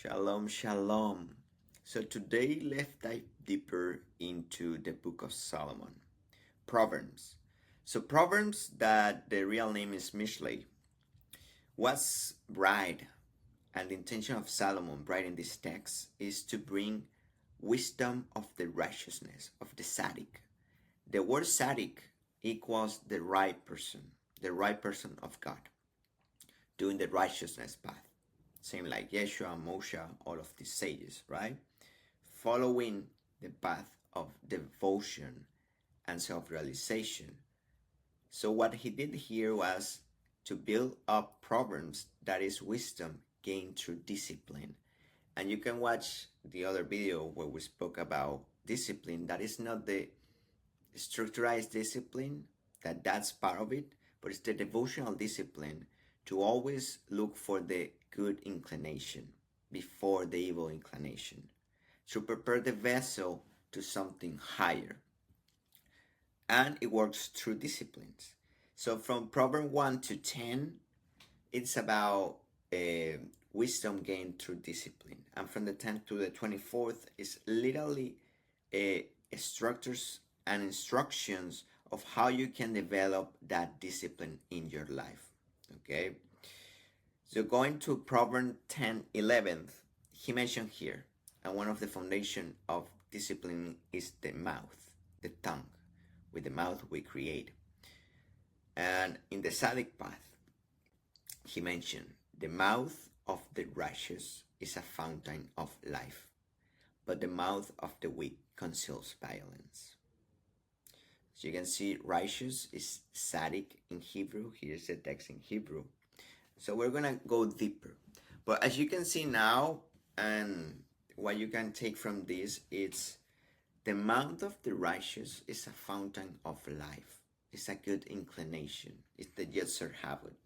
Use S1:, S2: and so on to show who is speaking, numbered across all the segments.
S1: Shalom, shalom. So today let's dive deeper into the Book of Solomon, Proverbs. So Proverbs, that the real name is Mishlei, was right, and the intention of Solomon writing this text is to bring wisdom of the righteousness of the Tzaddik. The word Tzaddik equals the right person of God, doing the righteousness path. Same like Yeshua, Moshe, all of these sages, right? Following the path of devotion and self-realization. So what he did here was to build up Proverbs, that is wisdom gained through discipline. And you can watch the other video where we spoke about discipline. That is not the structurized discipline, that's part of it, but it's the devotional discipline to always look for the good inclination before the evil inclination, to prepare the vessel to something higher. And it works through disciplines. So from Proverbs 1 to 10, it's about wisdom gained through discipline. And from the 10th to the 24th is literally structures and instructions of how you can develop that discipline in your life. Okay? So going to Proverbs 10:11, he mentioned here, and one of the foundation of discipline is the mouth, the tongue. With the mouth we create. And in the Tzaddik path, he mentioned, the mouth of the righteous is a fountain of life, but the mouth of the weak conceals violence. So you can see righteous is Tzaddik in Hebrew. Here's the text in Hebrew. So we're going to go deeper. But as you can see now, and what you can take from this, it's the mouth of the righteous is a fountain of life. It's a good inclination. It's the Yetzer Hatov.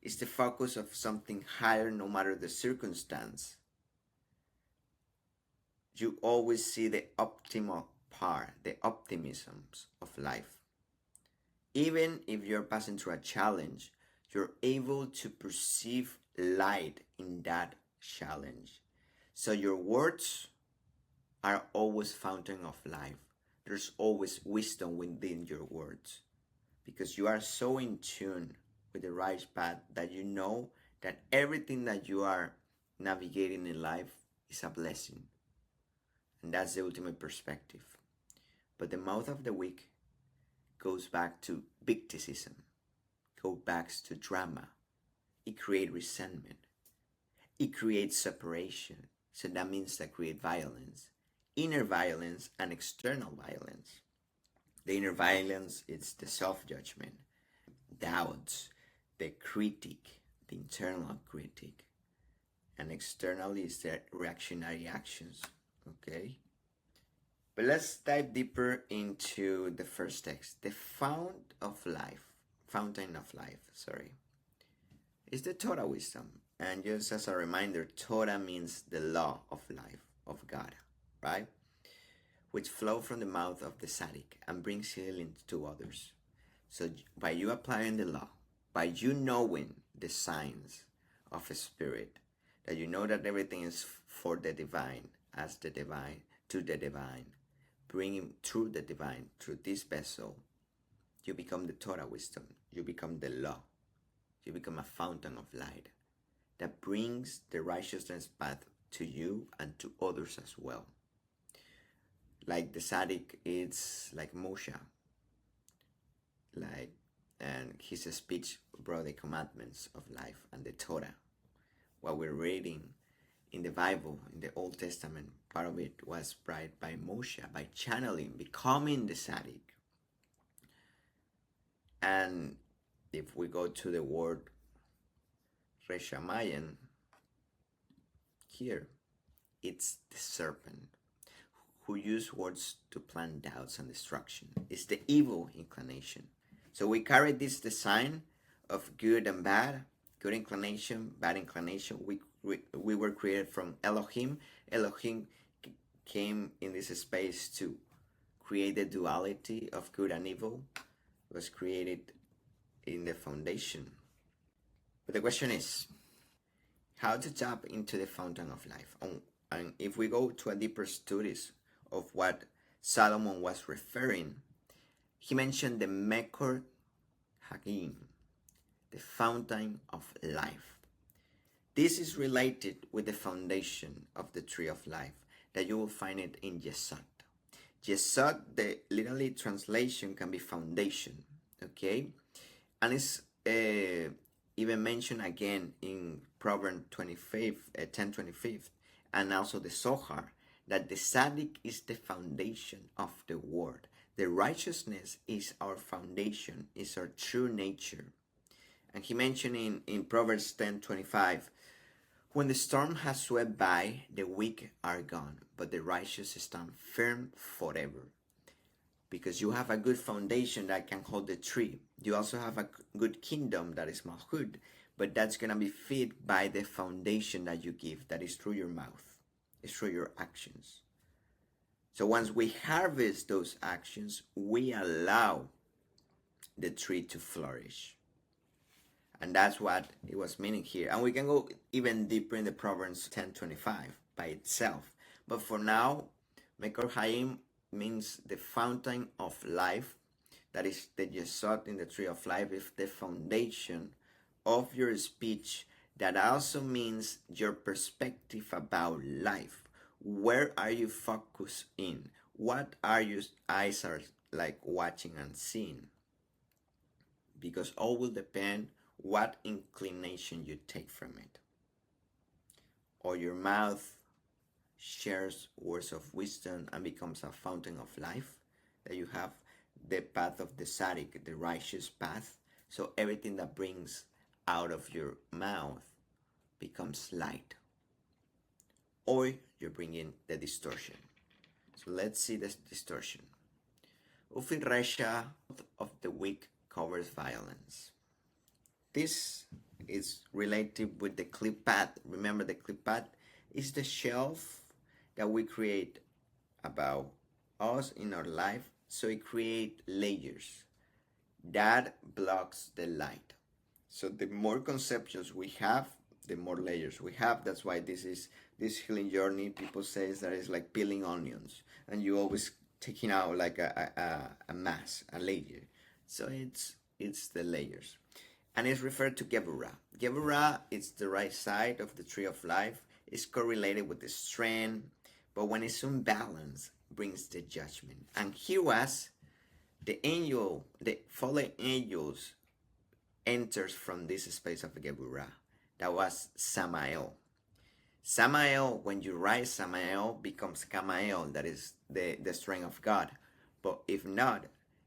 S1: It's the focus of something higher no matter the circumstance. You always see the optimal part, the optimisms of life. Even if you're passing through a challenge, you're able to perceive light in that challenge. So your words are always fountain of life. There's always wisdom within your words, because you are so in tune with the right path that you know that everything that you are navigating in life is a blessing. And that's the ultimate perspective. But the mouth of the weak goes back to victimism, goes back to drama. It creates resentment. It creates separation. So that means that create violence. Inner violence and external violence. The inner violence is the self-judgment, doubts, the critic, the internal critic. And externally is the reactionary actions. Okay? But let's dive deeper into the first text. The fountain of life, is the Torah wisdom. And just as a reminder, Torah means the law of life of God, right? Which flow from the mouth of the Tzaddik and brings healing to others. So by you applying the law, by you knowing the signs of a spirit, that you know that everything is for the divine, as the divine, to the divine, bringing through the divine, through this vessel, you become the Torah wisdom. You become the law. You become a fountain of light that brings the righteousness path to you and to others as well. Like the Tzaddik, it's like Moshe. And his speech brought the commandments of life and the Torah. What we're reading in the Bible, in the Old Testament, part of it was brought by Moshe, by channeling, becoming the Tzaddik. And if we go to the word Reshamayan, here, it's the serpent who used words to plant doubts and destruction. It's the evil inclination. So we carry this design of good and bad, good inclination, bad inclination. We were created from Elohim. Elohim came in this space to create the duality of good and evil. It was created in the foundation. But the question is, how to tap into the fountain of life. And if we go to a deeper studies of what Solomon was referring, he mentioned the Mekor Hagim, the fountain of life. This is related with the foundation of the tree of life that you will find it in Yesod. Yesod, the literally translation can be foundation, okay? And it's even mentioned again in Proverbs 10:25, and also the Zohar, that the Tzaddik is the foundation of the word. The righteousness is our foundation, is our true nature. And he mentioned in Proverbs 10:25, when the storm has swept by, the weak are gone, but the righteous stand firm forever. Because you have a good foundation that can hold the tree. You also have a good kingdom that is Malchut, but that's going to be fed by the foundation that you give, that is through your mouth, it's through your actions. So once we harvest those actions, we allow the tree to flourish. And that's what it was meaning here. And we can go even deeper in the Proverbs 10:25 by itself. But for now, Mekor Hayim means the fountain of life. That is the Yesod in the tree of life, is the foundation of your speech. That also means your perspective about life. Where are you focused in? What are your eyes are like watching and seeing? Because all will depend what inclination you take from it. Or your mouth shares words of wisdom and becomes a fountain of life, that you have the path of the Tzaddik, the righteous path. So everything that brings out of your mouth becomes light. Or you're bringing the distortion. So let's see this distortion. Ufil Resha of the weak covers violence. This is related with the clip pad. Remember, the clip pad is the shelf that we create about us in our life. So it creates layers that blocks the light. So the more conceptions we have, the more layers we have. That's why this healing journey, people say that it's like peeling onions, and you always taking out like a mass, a layer. So it's the layers. And it's referred to Geburah. Geburah is the right side of the tree of life. It's correlated with the strength, but when it's unbalanced, brings the judgment. And here was the angel, the fallen angels enters from this space of Geburah. That was Samael. Samael, when you write Samael, becomes Kamael, that is the strength of God. But if not,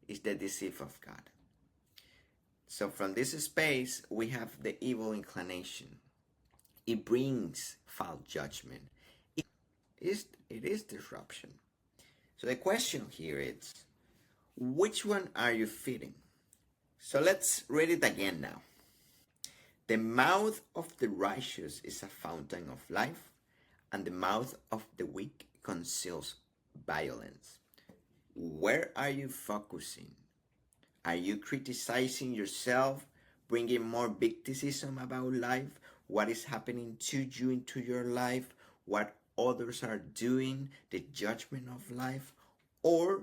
S1: it's the deceit of God. So from this space, we have the evil inclination. It brings foul judgment. It is disruption. So the question here is, which one are you feeding? So let's read it again now. The mouth of the righteous is a fountain of life, and the mouth of the weak conceals violence. Where are you focusing? Are you criticizing yourself, bringing more victimism about life? What is happening to you into your life? What others are doing? The judgment of life? Or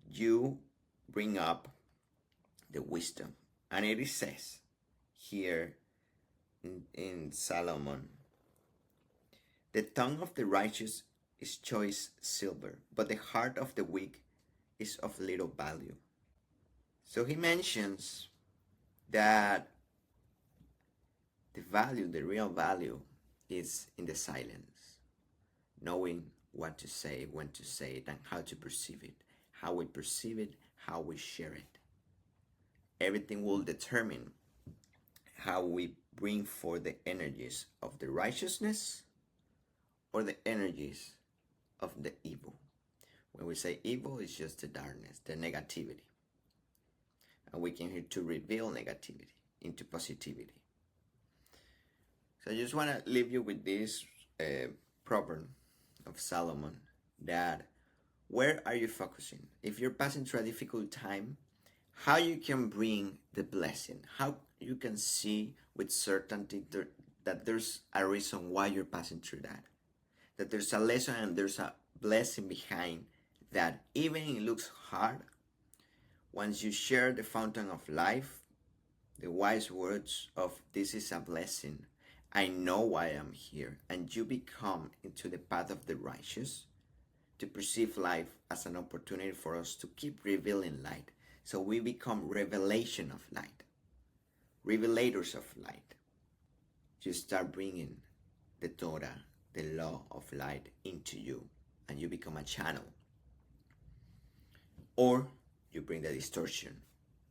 S1: you bring up the wisdom? And it says here in Solomon, the tongue of the righteous is choice silver, but the heart of the weak is of little value. So he mentions that the value, the real value, is in the silence, knowing what to say, when to say it, and how to perceive it, how we perceive it, how we share it. Everything will determine how we bring forth the energies of the righteousness or the energies of the evil. When we say evil, it's just the darkness, the negativity. And we came here to reveal negativity into positivity. So I just want to leave you with this proverb of Solomon, that where are you focusing? If you're passing through a difficult time, how you can bring the blessing, how you can see with certainty that there's a reason why you're passing through that. That there's a lesson and there's a blessing behind that. Even if it looks hard, once you share the fountain of life, the wise words of this is a blessing, I know why I'm here, and you become into the path of the righteous, to perceive life as an opportunity for us to keep revealing light. So we become revelation of light, revelators of light. You start bringing the Torah, the law of light into you, and you become a channel. Or you bring the distortion,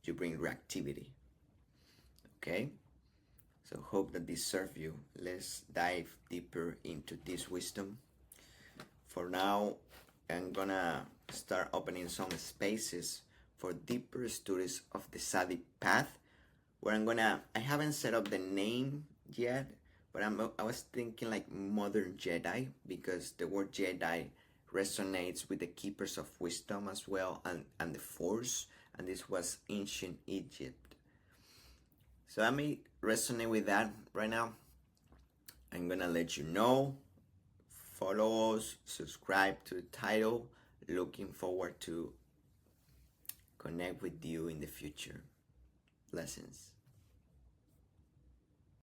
S1: you bring reactivity. Okay? So hope that this served you. Let's dive deeper into this wisdom. For now, I'm gonna start opening some spaces for deeper studies of the Tzaddik path, where I haven't set up the name yet, but I was thinking like modern Jedi, because the word Jedi resonates with the keepers of wisdom as well, and the Force, and this was ancient Egypt. So I may resonate with that right now. I'm gonna let you know. Follow us, subscribe to the title. Looking forward to connect with you in the future. Blessings.